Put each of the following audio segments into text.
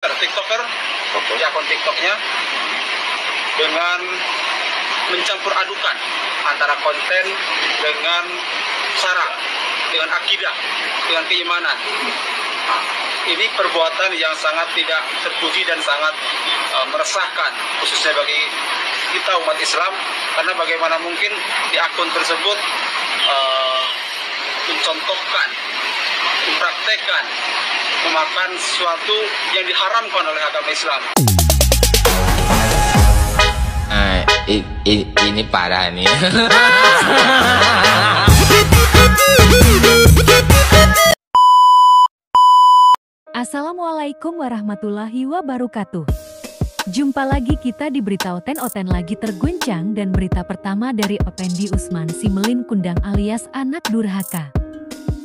TikToker di akun TikToknya dengan mencampur adukan antara konten dengan sara, dengan akidah, dengan keimanan. Ini perbuatan yang sangat tidak terpuji dan sangat meresahkan, khususnya bagi kita umat Islam, karena bagaimana mungkin di akun tersebut mencontohkan, mempraktekkan, memakan sesuatu yang diharamkan oleh agama Islam. Ini parah nih. Assalamualaikum warahmatullahi wabarakatuh. Jumpa lagi kita di berita Oten lagi terguncang, dan berita pertama dari Effendi Usman Simelin Kundang alias anak durhaka.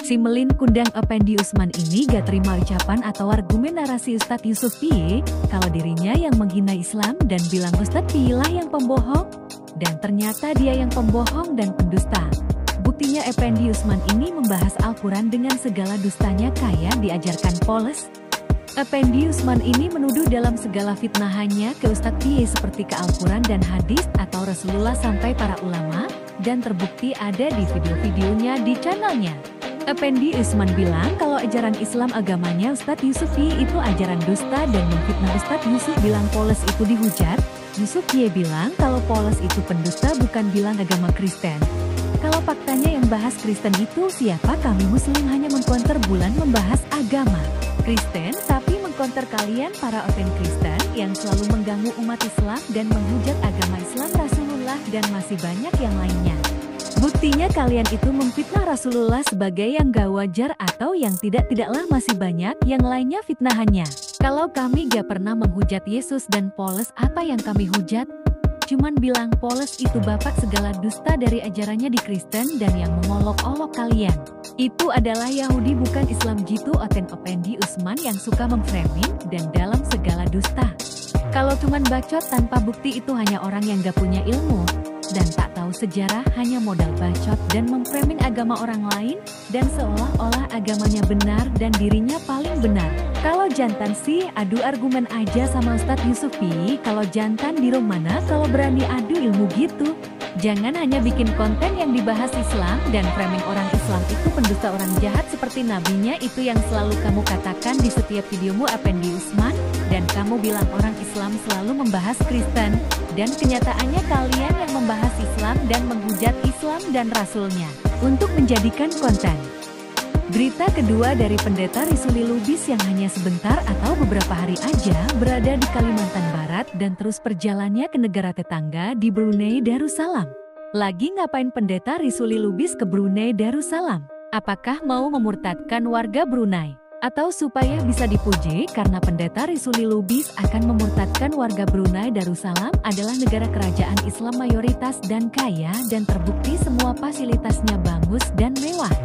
Simelin Kundang Effendi Usman ini gak terima ucapan atau argumen narasi Ustadz Yusuf Piye kalau dirinya yang menghina Islam dan bilang Ustadz Piye lah yang pembohong, dan ternyata dia yang pembohong dan pendusta. Buktinya Effendi Usman ini membahas Al-Quran dengan segala dustanya kayak diajarkan Poles. Effendi Usman ini menuduh dalam segala fitnahannya ke Ustadz Piye seperti ke Al-Quran dan hadis atau Rasulullah sampai para ulama, dan terbukti ada di video-videonya di channelnya. Effendi Usman bilang kalau ajaran Islam agamanya Ustadz Yusuf Piye itu ajaran dusta dan memfitnah. Ustadz Yusuf bilang Poles itu dihujat. Yusuf Piye bilang kalau Poles itu pendusta, bukan bilang agama Kristen. Kalau faktanya yang bahas Kristen itu siapa? Kami Muslim hanya mengkonter bulan membahas agama Kristen, tapi mengkonter kalian para oten Kristen yang selalu mengganggu umat Islam dan menghujat agama Islam, Rasulullah, dan masih banyak yang lainnya. Buktinya kalian itu memfitnah Rasulullah sebagai yang gak wajar atau yang tidaklah masih banyak yang lainnya fitnahannya. Kalau kami gak pernah menghujat Yesus dan Poles, apa yang kami hujat? Cuman bilang Poles itu bapak segala dusta dari ajarannya di Kristen dan yang mengolok-olok kalian itu adalah Yahudi bukan Islam gitu. Oten Effendi Usman yang suka memframing dan dalam segala dusta. Kalau cuman bacot tanpa bukti itu hanya orang yang gak punya ilmu dan tak tahu sejarah, hanya modal bacot dan memframing agama orang lain dan seolah-olah agamanya benar dan dirinya paling benar. Kalau jantan sih adu argumen aja sama Ustadz Yusuf Piye. Kalau jantan di rumah mana kalau berani adu ilmu gitu. Jangan hanya bikin konten yang dibahas Islam dan framing orang Islam itu pendusta, orang jahat seperti nabinya itu yang selalu kamu katakan di setiap videomu Effendi Usman, dan kamu bilang orang Islam selalu membahas Kristen, dan kenyataannya kalian yang membahas Islam dan menghujat Islam dan Rasulnya untuk menjadikan konten. Berita kedua dari Pendeta Risuli Lubis yang hanya sebentar atau beberapa hari aja berada di Kalimantan Barat dan terus perjalannya ke negara tetangga di Brunei Darussalam. Lagi ngapain Pendeta Risuli Lubis ke Brunei Darussalam? Apakah mau memurtadkan warga Brunei? Atau supaya bisa dipuji karena Pendeta Risuli Lubis akan memurtadkan warga Brunei Darussalam adalah negara kerajaan Islam mayoritas dan kaya dan terbukti semua fasilitasnya bagus dan mewah.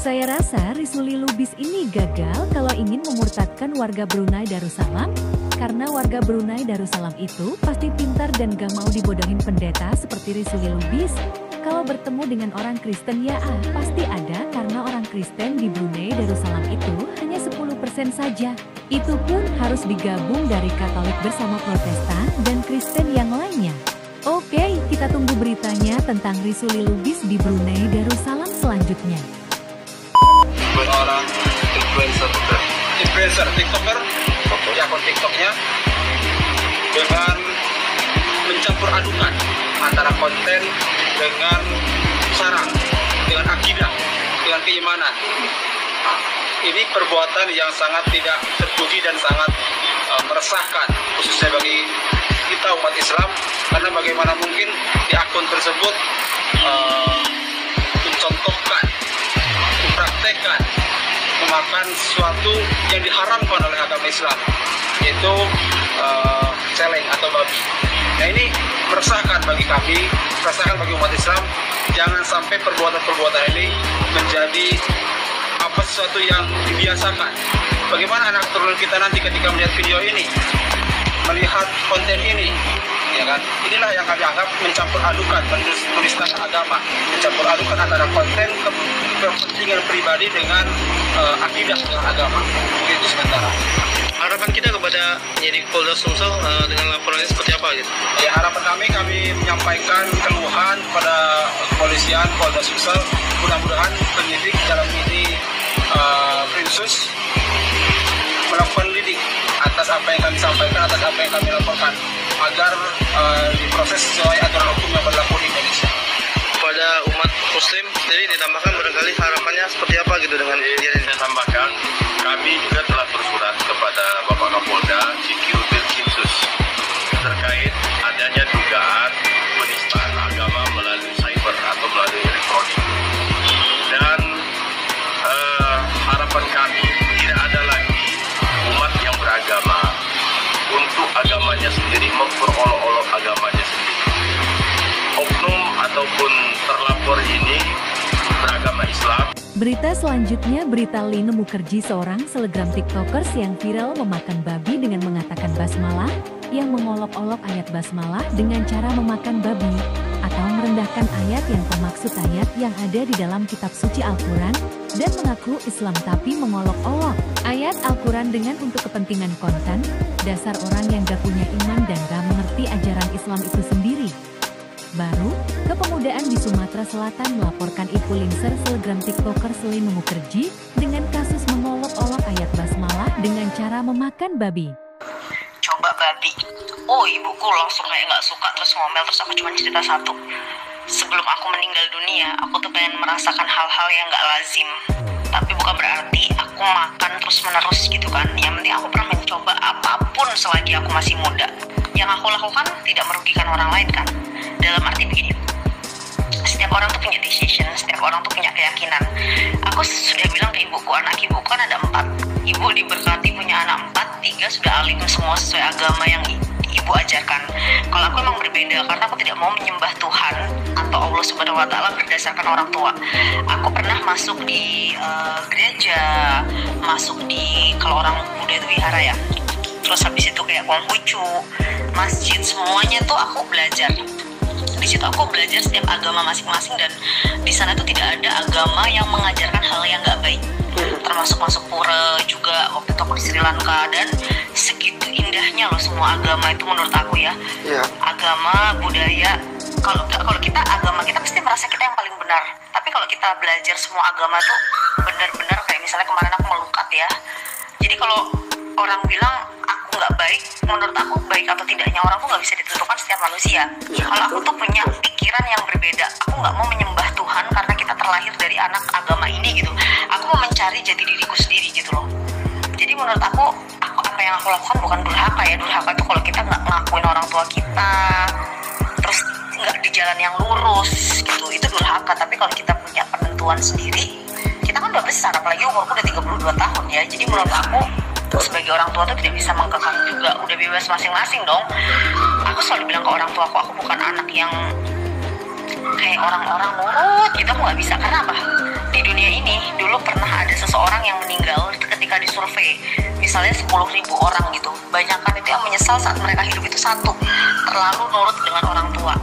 Saya rasa Risuli Lubis ini gagal kalau ingin memurtadkan warga Brunei Darussalam, karena warga Brunei Darussalam itu pasti pintar dan gak mau dibodohin pendeta seperti Risuli Lubis. Kalau bertemu dengan orang Kristen ya pasti ada, karena orang Kristen di Brunei Darussalam itu hanya 10% saja. Itu pun harus digabung dari Katolik bersama Protestan dan Kristen yang lainnya. Oke, kita tunggu beritanya tentang Risuli Lubis di Brunei Darussalam selanjutnya. Orang influencer TikToker di akun TikToknya dengan mencampur adukan antara konten dengan sara, dengan akidah, dengan keimanan. Ini perbuatan yang sangat tidak terpuji dan sangat meresahkan, khususnya bagi kita umat Islam, karena bagaimana mungkin di akun tersebut mencontohkan, mempraktekkan, memakan sesuatu yang diharamkan oleh agama Islam, yaitu celeng atau babi. Nah, ini meresahkan bagi kami, meresahkan bagi umat Islam. Jangan sampai perbuatan-perbuatan ini menjadi sesuatu yang dibiasakan. Bagaimana anak turun kita nanti ketika melihat video ini, melihat konten ini, ya kan? Inilah yang kami anggap mencampur adukan, menistakan agama, mencampur adukan antara konten kepentingan pribadi dengan akidah dengan agama. Itu sementara. harapan kita kepada penyidik Polda Sumsel dengan laporannya seperti apa gitu? Ya, harapan kami menyampaikan keluhan kepada kepolisian Polda Sumsel. Mudah-mudahan penyidik dalam ini Prinsus melakukan lidik atas apa yang kami sampaikan, atas apa yang kami laporkan, agar diproses sesuai aturan hukum yang berlaku di Indonesia. Pada umat Muslim sendiri ditambahkan barangkali harapannya seperti apa gitu dengan kejadian ini? Saya tambahkan, kami juga telah bersurat kepada Bapak Kapolda CQ Bilkinsus terkait adanya dugaan penistaan agama melalui cyber atau melalui elektronik. Dan harapan kami tidak ada lagi umat yang beragama untuk agamanya sendiri, memperolok-olok agamanya sendiri. Oknum ataupun terlapor ini beragama Islam. Berita selanjutnya, berita Lina Mukherjee, seorang selebgram tiktokers yang viral memakan babi dengan mengatakan basmalah, yang mengolok-olok ayat basmalah dengan cara memakan babi, atau merendahkan ayat yang bermaksud ayat yang ada di dalam kitab suci Al-Quran, dan mengaku Islam tapi mengolok-olok ayat Al-Quran dengan untuk kepentingan konten. Dasar orang yang gak punya iman dan gak mengerti ajaran Islam itu sendiri. Baru, Kepemudaan di Sumatera Selatan melaporkan influencer selebgram tiktoker Lina Mukherjee dengan kasus mengolok-olok ayat basmalah dengan cara memakan babi. Coba babi. Oh, ibuku langsung kayak nggak suka, terus ngomel, terus aku cuma cerita satu. Sebelum aku meninggal dunia, aku tuh pengen merasakan hal-hal yang nggak lazim. Tapi bukan berarti aku makan terus-menerus gitu kan. Yang penting aku pernah mencoba apapun selagi aku masih muda. Yang aku lakukan tidak merugikan orang lain kan. Dalam arti begini, setiap orang tuh punya decision, setiap orang tuh punya keyakinan. Aku sudah bilang ke ibuku, anak ibuku kan ada 4. Ibu diberkati punya anak 4, 3 sudah alim semua sesuai agama yang ibu ajarkan. Kalau aku emang berbeda, karena aku tidak mau menyembah Tuhan atau Allah Subhanahu Wa Taala berdasarkan orang tua. Aku pernah masuk di gereja, masuk di, kalau orang Buddha itu wihara ya. Terus habis itu kayak Konghucu, masjid, semuanya tuh aku belajar. Di situ aku belajar setiap agama masing-masing, dan di sana tuh tidak ada agama yang mengajarkan hal yang nggak baik. Termasuk masuk pura juga waktu itu aku di Sri Lanka, dan segitu indahnya loh semua agama itu menurut aku ya. Agama, budaya, kalau kita agama kita pasti merasa kita yang paling benar. Tapi kalau kita belajar semua agama tuh benar-benar kayak misalnya kemarin aku melukat ya. Jadi kalau orang bilang aku nggak baik, menurut aku baik atau tidaknya orang tuh nggak bisa ditentukan setiap manusia. Kalau aku tuh punya pikiran yang berbeda, aku nggak mau menyembah Tuhan karena kita terlahir dari anak agama ini gitu. Aku mau mencari jati diriku sendiri gitu loh. Jadi menurut aku apa yang aku lakukan bukan durhaka ya. Durhaka itu kalau kita nggak ngakuin orang tua kita, terus nggak di jalan yang lurus gitu, itu durhaka. Tapi kalau kita punya penentuan sendiri, kita kan udah besar, apalagi umurku udah 32 tahun ya. Jadi menurut aku sebagai orang tua tuh tidak bisa mengkekang juga, udah bebas masing-masing dong. Aku selalu bilang ke orang tua aku bukan anak yang kayak orang-orang nurut gitu, aku nggak bisa. Karena apa? Di dunia ini dulu pernah ada seseorang yang meninggal ketika disurvei, misalnya 10.000 orang gitu, banyakkan itu yang menyesal saat mereka hidup itu. 1, terlalu nurut dengan orang tua.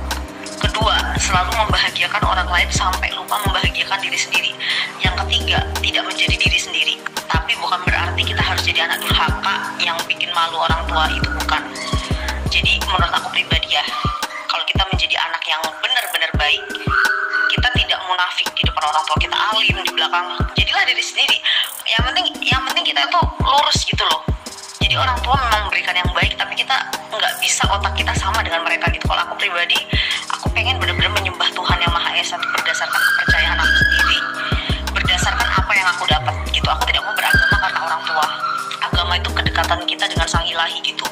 2, selalu membahagiakan orang lain sampai lupa membahagiakan diri sendiri. Yang 3, tidak menjadi diri sendiri. Tapi bukan berarti kita harus jadi anak durhaka yang bikin malu orang tua, itu bukan. Jadi menurut aku pribadi ya, kalau kita menjadi anak yang benar-benar baik, kita tidak munafik di depan orang tua, kita alim di belakang, jadilah diri sendiri. Yang penting kita tuh lurus gitu loh. Jadi orang tua memang memberikan yang baik, tapi kita nggak bisa otak kita sama dengan mereka gitu. Kalau aku pribadi, aku pengen benar-benar menyembah Tuhan yang Maha Esa berdasarkan kepercayaan aku sendiri, berdasarkan apa yang aku dapat gitu. Aku tidak mau beragama karena orang tua. Agama itu kedekatan kita dengan Sang Ilahi gitu.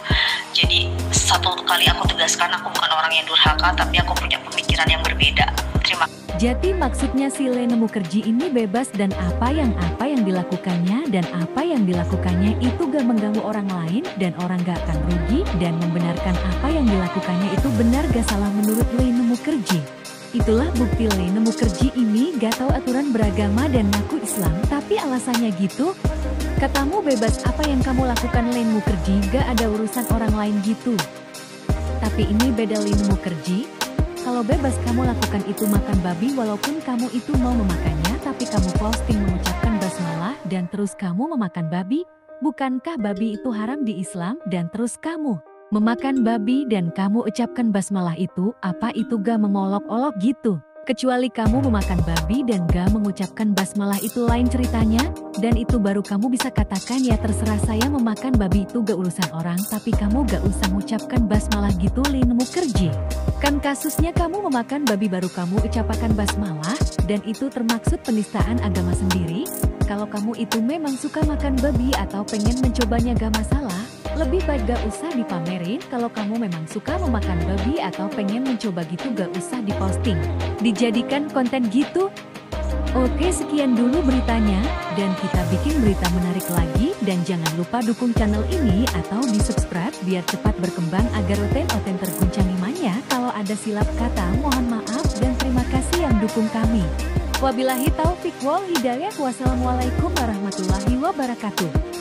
Jadi satu kali aku tegaskan, aku bukan orang yang durhaka, tapi aku punya pemikiran yang berbeda. Terima kasih. Jadi maksudnya si Lina Mukherjee ini bebas, dan apa yang dilakukannya dan apa yang dilakukannya itu gak mengganggu orang lain, dan orang gak akan rugi, dan membenarkan apa yang dilakukannya itu benar gak salah menurut Lina Mukherjee. Itulah bukti Lina Mukherjee ini gak tahu aturan beragama dan ngaku Islam, tapi alasannya gitu. Katamu bebas, apa yang kamu lakukan Lina Mukherjee gak ada urusan orang lain gitu. Tapi ini beda Lina Mukherjee. Kalau bebas kamu lakukan itu makan babi, walaupun kamu itu mau memakannya, tapi kamu posting mengucapkan basmalah dan terus kamu memakan babi, Bukankah babi itu haram di Islam dan terus kamu memakan babi dan kamu ucapkan basmalah itu, apa itu gak mengolok-olok gitu? Kecuali kamu memakan babi dan gak mengucapkan basmalah itu lain ceritanya, dan itu baru kamu bisa katakan ya terserah saya memakan babi itu gak urusan orang tapi kamu gak usah mengucapkan basmalah gitu linmu kerji. Kan kasusnya kamu memakan babi baru kamu ucapkan basmalah, dan itu termaksud penistaan agama sendiri. Kalau kamu itu memang suka makan babi atau pengen mencobanya gak masalah, lebih baik gak usah dipamerin. Kalau kamu memang suka memakan babi atau pengen mencoba gitu gak usah diposting, dijadikan konten gitu. Oke, sekian dulu beritanya, dan kita bikin berita menarik lagi. Dan jangan lupa dukung channel ini atau di subscribe biar cepat berkembang agar oten terguncang imannya. Kalau ada silap kata mohon maaf dan terima kasih yang dukung kami. Wabillahi taufik wal hidayah. Wassalamualaikum warahmatullahi wabarakatuh.